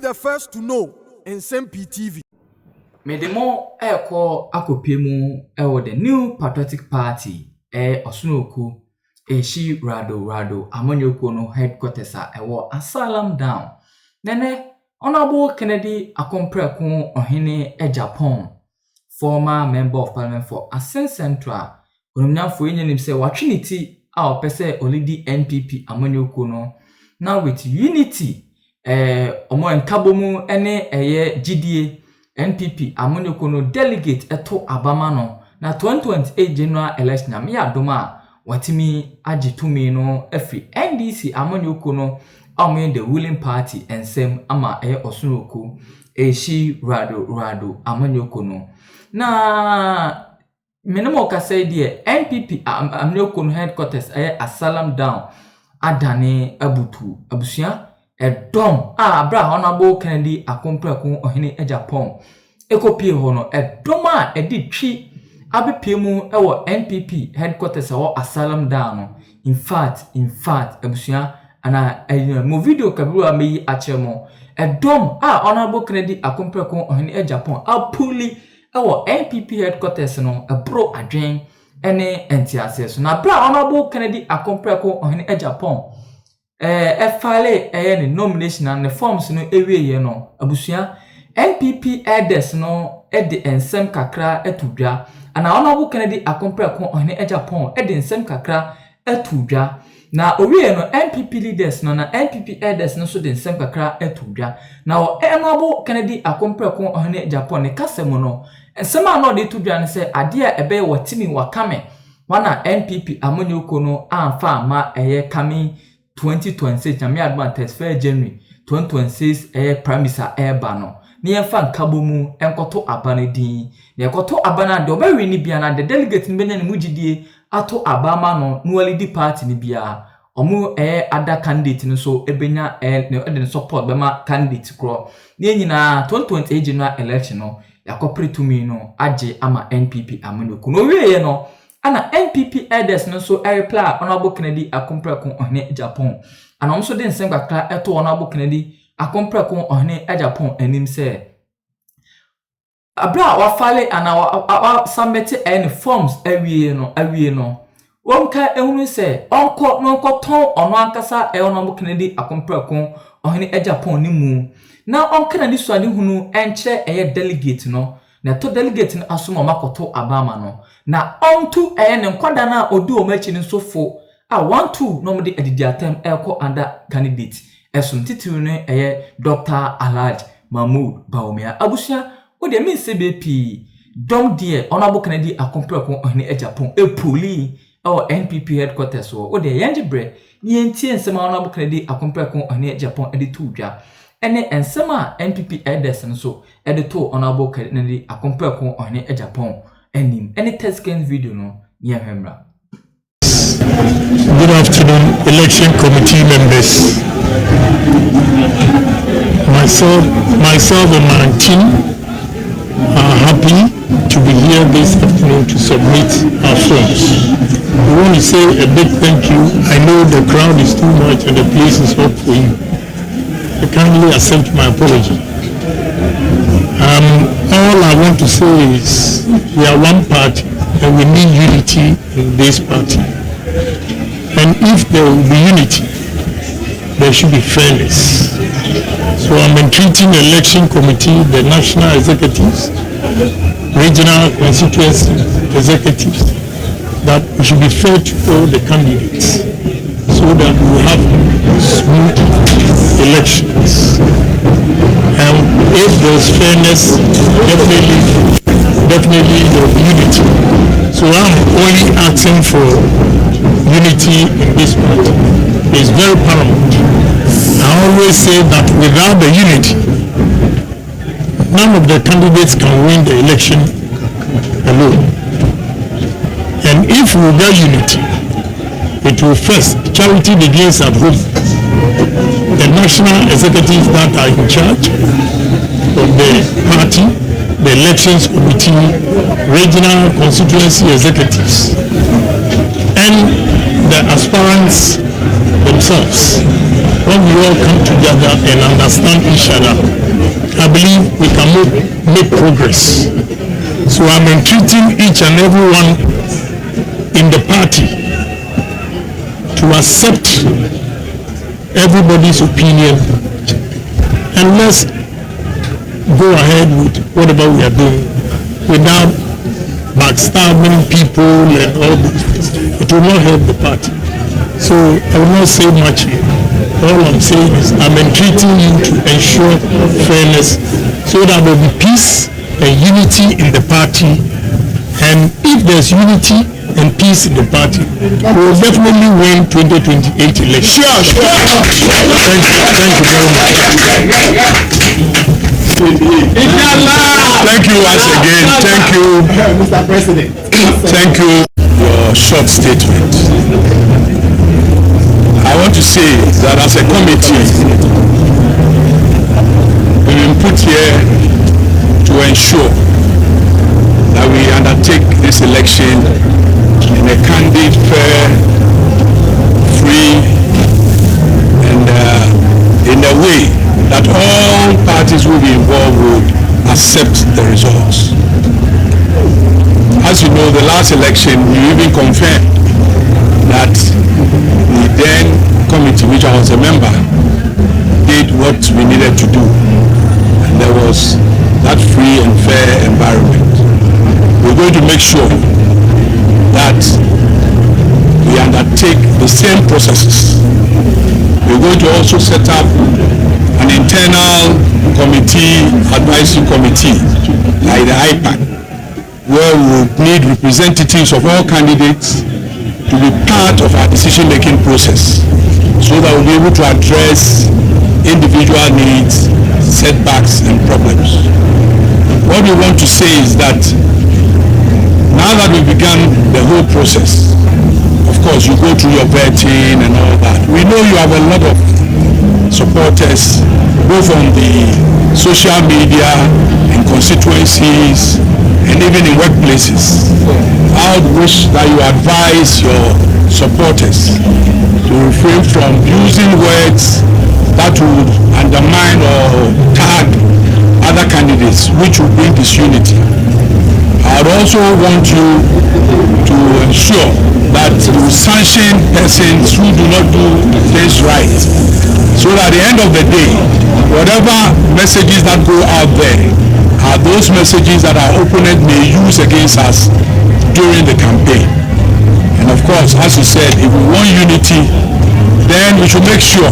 the first to know Nsem-Pii TV. Medemo eko akopemu ewo the New Patriotic Party Sh0cks Sh0cks amanyoko no headquarters ewo Asylum Down. Nene Honorable Kennedy Akompreko Ohene Japan, former member of parliament for Asen Central. Onumnyafo yenyenim se watrinity a opese olidi NPP amanyoko no. Now with unity omo enkabomu ene GDA NPP amanyoko no delegate eto abama no na 2028 general election am ya doma watimi agitumi no efi NDC amanyoko no ame the ruling party ensem ama Sh0cks Sh0cks amanyoko no na menemo ka say die NPP amanyoko no headquarters Asylum Down adane abutu abusia edom bra Honorable Kennedy Akompreko Ohene Japan ekopie ho no edom edi twi abepemu ewo NPP headquarters Asylum Down no in fact abusia ana mo video kaburu ameyi achemo edom Honorable Kennedy Akompreko Ohene Japan apuli ewo NPP headquarters no ebro adwen ene entiase so na bra Honorable Kennedy Akompreko Ohene Japan file ne nomination and the forms no ewie no abusia NPP elders no de ensem kakra etudwa ana Honorable Kennedy Akompreko Ohene Japan de ensem kakra etudwa na owie no NPP leaders no na NPP elders no so de ensem kakra etudwa na Honorable Kennedy Akompreko Ohene Japan ne kasemo no ensem ano de etudwa ne se ade a ebe watimi wakame wana NPP amanyoko no amfa ma coming 2026 na me advance 1 January 2026 premisa bano ni enfa nkabomu enkoto abane din na ekoto abana de obawe ni bia na the delegate ni benya ni mugidie ato abama no no alidi party ni bia omu ada candidate no so ebenya ne support bema candidate kro ni nyina 2028 general election no yakopre tumi no age ama NPP amanyoko no wiye no ana NPP elders no so reply Honorable Kennedy Akompreko Ohene Japan ana omso de nsem kakra eto Honorable Kennedy Akompreko Ohene Japan anim se abra wa file ana wa submit any forms awie no wonka ehunu se onko no ton ono ankasa Honorable Kennedy Akompreko Ohene Japan ni mu na onka ni so ani hunu enche delegate no na to delegate na asoma makoto abama no na onto ne nkwada na odu omachi ni sofo 12 no mde edidiatem eko under candidate esun titiru ne Dr. Alhaji Mahmood Bawumia abusia o de min CBP dom die Honorable Kennedy Akompreko Ohene Japan epuli NPP headquarters o de yenjebre ni entie nsema Honorable Kennedy Akompreko Ohene Japan editudwa ene ensema NPP elders nso edito Honorable Kennedy Akompreko Ohene Japan enim any test video no near hemra. Good afternoon, election committee members. Myself and my team are happy to be here this afternoon to submit our forms. We want to say a big thank you. I know the crowd is too much and the place is hot for you. I kindly accept my apology. All I want to say is we are one party and we need unity in this party. And if there will be unity, there should be fairness. So I'm entreating the election committee, the national executives, regional constituency executives, that we should be fair to all the candidates so that we will have smooth elections. And if there's fairness, definitely there will be unity. So I'm only asking for unity in this party. It's very paramount. I always say that without the unity, none of the candidates can win the election alone. And if we get unity, it will first charity begins at home. The national executives that are in charge of the party, the elections committee, regional constituency executives, and the aspirants themselves when we all come together and understand each other, I believe we can make progress. So I'm entreating each and everyone in the party to accept everybody's opinion and let's go ahead with whatever we are doing without backstabbing people and all these things. It will not help the party. So I will not say much. All I'm saying is I'm entreating you to ensure fairness so that there will be peace and unity in the party. And if there's unity and peace in the party, we will definitely win 2028 election. Sure. Thank you very much. Thank you once again. Thank you, Mr. President. Thank you for your short statement. I want to say that as a committee, we've been put here to ensure that we undertake this election in a candid, fair, free, and in a way that all parties will be involved would accept the results. As you know, the last election, we even confirmed that the then committee, which I was a member, did what we needed to do. And there was that free and fair environment. We're going to make sure that we undertake the same processes. We're going to also set up an internal committee, advisory committee, like the IPAC, where we would need representatives of all candidates to be part of our decision-making process, so that we'll be able to address individual needs, setbacks, and problems. What we want to say is that now that we've begun the whole process, of course, you go through your vetting and all that. We know you have a lot of supporters, both on the social media and constituencies, and even in workplaces. I would wish that you advise your supporters to refrain from using words that would undermine or tag other candidates, which would bring disunity. I would also want you to ensure that you sanction persons who do not do things right, so that at the end of the day, whatever messages that go out there are those messages that our opponent may use against us during the campaign. And of course, as you said, if we want unity, then we should make sure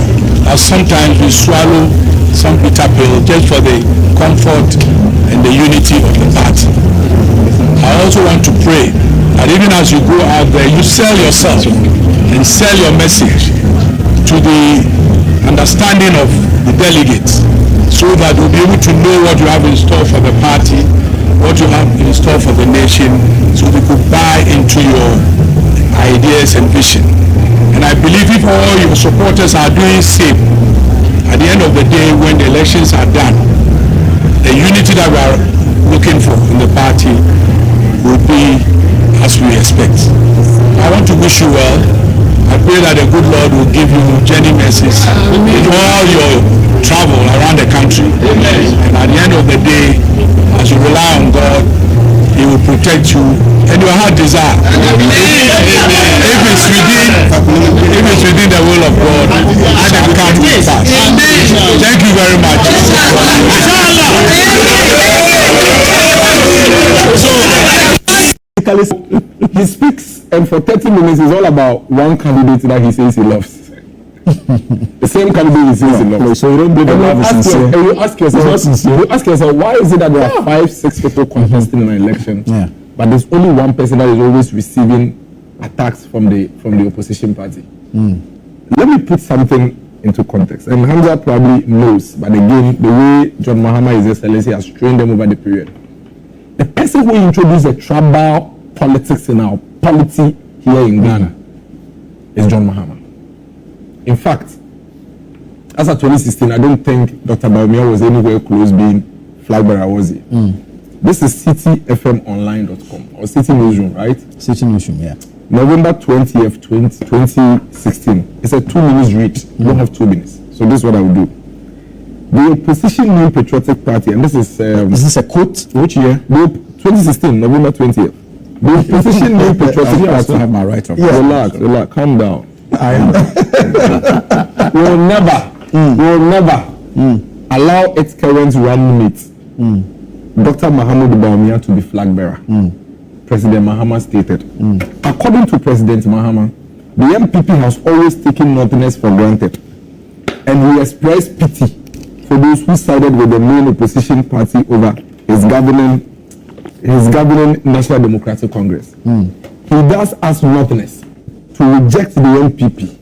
that sometimes we swallow some bitter pill just for the comfort and the unity of the party. I also want to pray that even as you go out there, you sell yourself and sell your message to the understanding of the delegates, so that we'll be able to know what you have in store for the party, what you have in store for the nation, so they could buy into your ideas and vision. And I believe if all your supporters are doing same, at the end of the day, when the elections are done, the unity that we are looking for in the party will be as we expect. I want to wish you well. I pray that the good Lord will give you journey mercies in all your travel around the country. And at the end of the day, as you rely on God, He will protect you and your heart desire. If it's within the will of God, it shall come to pass. Thank you very much. He speaks, and for 30 minutes, it's all about one candidate that he says he loves. The same candidate he says he loves. So you don't believe the love is sincere. And you ask yourself, why is it that there are 5-6 people contesting in an election, but there's only one person that is always receiving attacks from the opposition party? Let me put something into context, and Hamza probably knows, but again, the way John Mahama, His Excellency, has trained them over the period. The person who introduced the tribal politics in our polity here in Ghana is John Mahama. In fact, as of 2016, I don't think Dr. Baumia was anywhere close being flag bearer, was he? This is cityfmonline.com or City Newsroom, right? City Newsroom, yeah. November 20th, 2016. It's a 2 minutes read. You don't have 2 minutes. So this is what I will do. The opposition New Patriotic Party, and this is this a quote? Which year? 2016, November 20th. The opposition New Patriotic Party. I have my right of Relax, calm down. I am. will never allow its current running mate, Dr. Mahamudu Bawumia, to be flag bearer. President Mahama stated. According to President Mahama, the NPP has always taken Northerners for granted, and he expressed pity for those who sided with the main opposition party over his governing National Democratic Congress. He does ask Northerners to reject the NPP,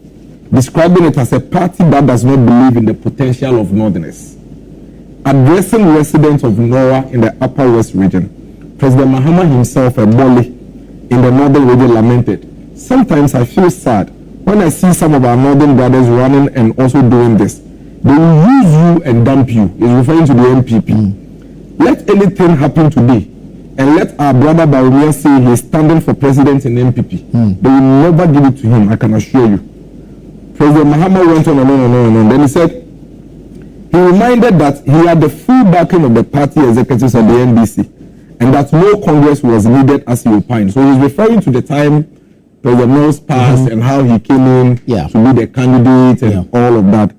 describing it as a party that does not believe in the potential of Northerners. Addressing residents of Nora in the Upper West region, President Mahama himself, a Boli in the Northern region, lamented, "Sometimes I feel sad when I see some of our Northern brothers running and also doing this. They will use you and dump you." He's referring to the NPP. Let anything happen today, and let our brother Bawumia say he's standing for president in NPP. They will never give it to him, I can assure you. President Mahama went on and on and on and on. Then he said, he reminded that he had the full backing of the party executives of the NDC, and that no Congress was needed as he opined. So he's referring to the time President Mills passed and how he came in to be the candidate and all of that.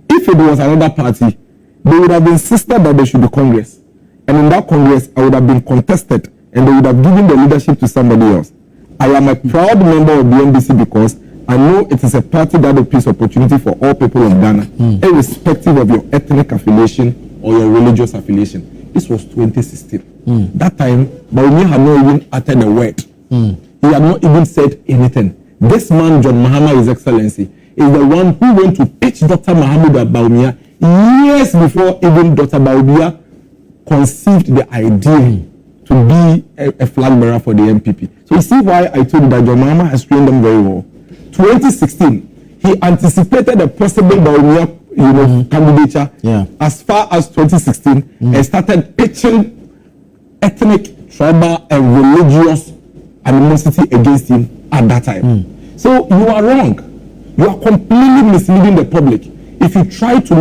If it was another party, they would have insisted that there should be Congress. And in that Congress, I would have been contested, and they would have given the leadership to somebody else. I am a proud member of the NDC because I know it is a party that opens opportunity for all people of Ghana, irrespective of your ethnic affiliation or your religious affiliation. This was 2016. That time, Bawumia had not even uttered a word. He had not even said anything. This man, John Mahama, His Excellency, is the one who went to pitch Dr. Mahamudu Bawumia years before even Dr. Bawumia conceived the idea to be a flag bearer for the NPP. So you see why I told you that John Mahama has trained them very well. 2016, he anticipated a possible Bawumia, candidature as far as 2016 and started pitching ethnic, tribal, and religious animosity against him at that time. So you are wrong. You are completely misleading the public if you try to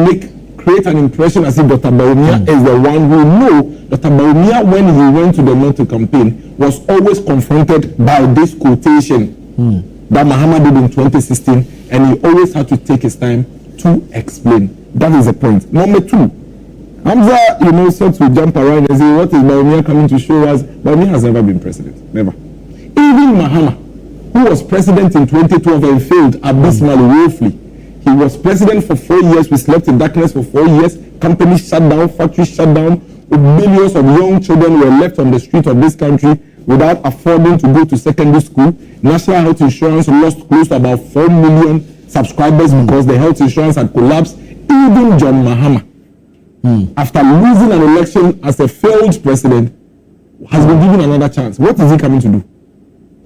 create an impression as if Dr. Bawumia is the one who knew. Dr. Bawumia, when he went to the North to campaign, was always confronted by this quotation that Mahama did in 2016, and he always had to take his time to explain. That is the point. Number two, Hamza, sort to jump around and say, what is Bawumia coming to show us? Bawumia has never been president. Never. Even Mahama, who was president in 2012 and failed abysmally, woefully. He was president for 4 years. We slept in darkness for 4 years. Companies shut down, factories shut down. Millions of young children were left on the street of this country without affording to go to secondary school. National health insurance lost close to about 4 million subscribers because the health insurance had collapsed. Even John Mahama, after losing an election as a failed president, has been given another chance. What is he coming to do?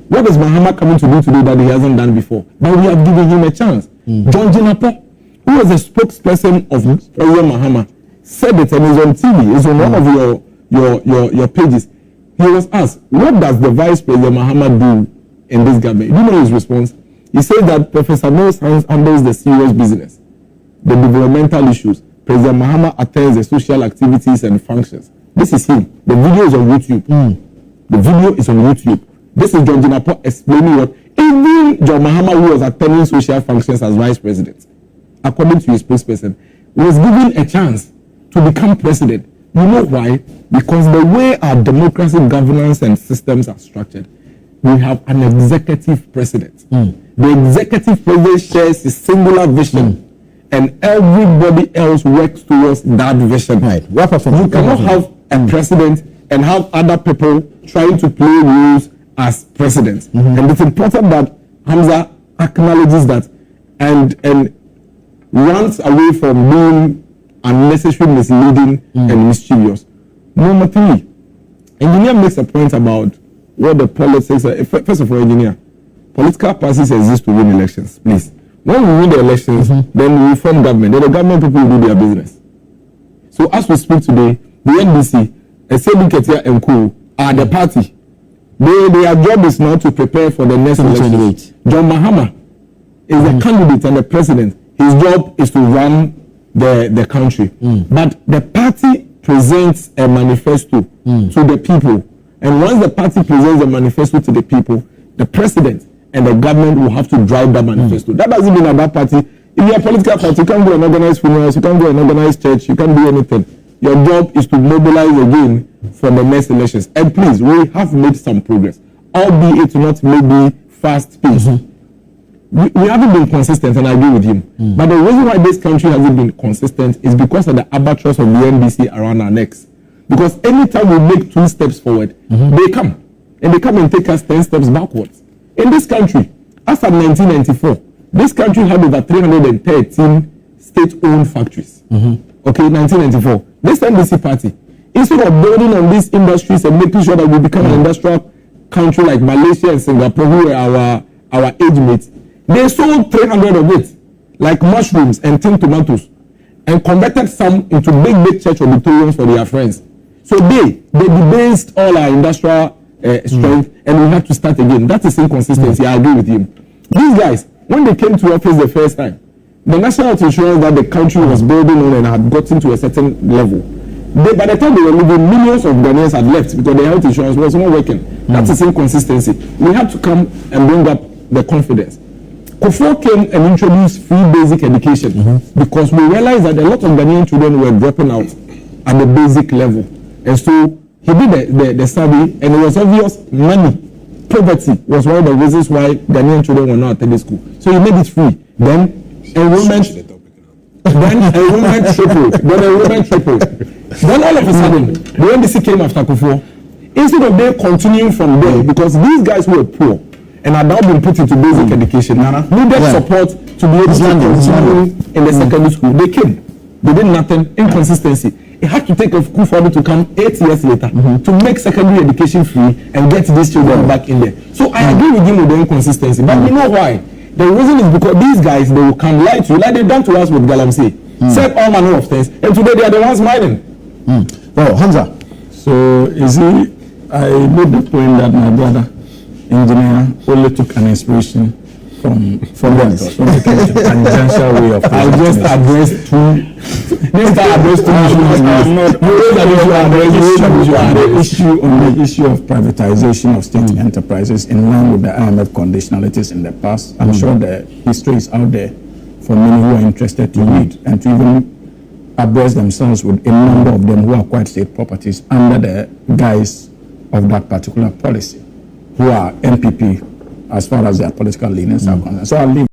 What is Mahama coming to do today that he hasn't done before? But we have given him a chance. John Jinapo, who was the spokesperson of President Mahama, said it and is on TV. It's on one of your pages. He was asked, what does the Vice President Mahama do in this government? You know his response? He said that Professor Mills handles the serious business, the developmental issues. President Mahama attends the social activities and functions. This is him. The video is on YouTube. The video is on YouTube. This is John Jinapo explaining what even John Mahama, who was attending social functions as vice president, according to his spokesperson, was given a chance to become president. You know why? Because the way our democracy, governance, and systems are structured, we have an executive president. The executive president shares a singular vision, and everybody else works towards that vision. Right. You cannot have a president and have other people trying to play roles as president. And it's important that Hamza acknowledges that and runs away from being unnecessary, misleading, and mischievous. Number three, engineer makes a point about what the politics are. First of all, engineer, political parties exist to win elections, please. When we win the elections, then we form government. Then the government people will do their business. So as we speak today, the NDC, Nsem-Pii and Co are the party. Their job is now to prepare for the next election. John Mahama is the candidate and the president. His job is to run the country. But the party presents a manifesto to the people. And once the party presents a manifesto to the people, the president and the government will have to drive that manifesto. That doesn't mean that that party, if you're a political party, you can't go and organize funerals, you can't go and organize church, you can't do anything. Your job is to mobilize again for the next elections. And please, we have made some progress, albeit not maybe fast paced. We haven't been consistent, and I agree with him. But the reason why this country hasn't been consistent is because of the albatross of the NDC around our necks. Because anytime we make 2 steps forward, they come. And they come and take us 10 steps backwards. In this country, as of 1994, this country had over 313 state-owned factories. Okay, 1994. This NDC party, instead of building on these industries and making sure that we become an industrial country like Malaysia and Singapore, who are our age mates, they sold 300 of it, like mushrooms and tin tomatoes, and converted some into big church auditoriums for their friends. So they debased all our industrial strength, and we had to start again. That is inconsistency. I agree with him. These guys, when they came to office the first time, the national health insurance that the country was building on and had gotten to a certain level, by the time they were leaving, millions of Ghanaians had left because the health insurance was not working. That is inconsistency. We had to come and bring up the confidence. Kufuor came and introduced free basic education because we realized that a lot of Ghanaian children were dropping out at the basic level. And so he did the survey, and it was obvious money, poverty was one of the reasons why Ghanaian children were not attending school. So he made it free. Then enrollment tripled. Then all of a sudden, the NDC came after Kufuor. Instead of them continuing from there, because these guys were poor and had now been put into basic education, needed support to be able to continue in the secondary school. They came. They did nothing. Inconsistency. It had to take a Kufuor to come 8 years later to make secondary education free and get these children back in there. So I agree with him with the inconsistency. But you know why? The reason is because these guys, they will come lie to you like they've done to us with Galamsey. Said all manner of things, and today they are the ones smiling. Well, Hamza, so you see, I made the point that my brother, engineer, only took an inspiration from the tangential way of I just addressed two. The issue of privatization of state enterprises in line with the IMF conditionalities in the past. I'm sure the history is out there for many who are interested to read and to even abreast themselves with a number of them who acquired state properties under the guise of that particular policy, who are NPP as far as their political leanings are concerned. So I'll leave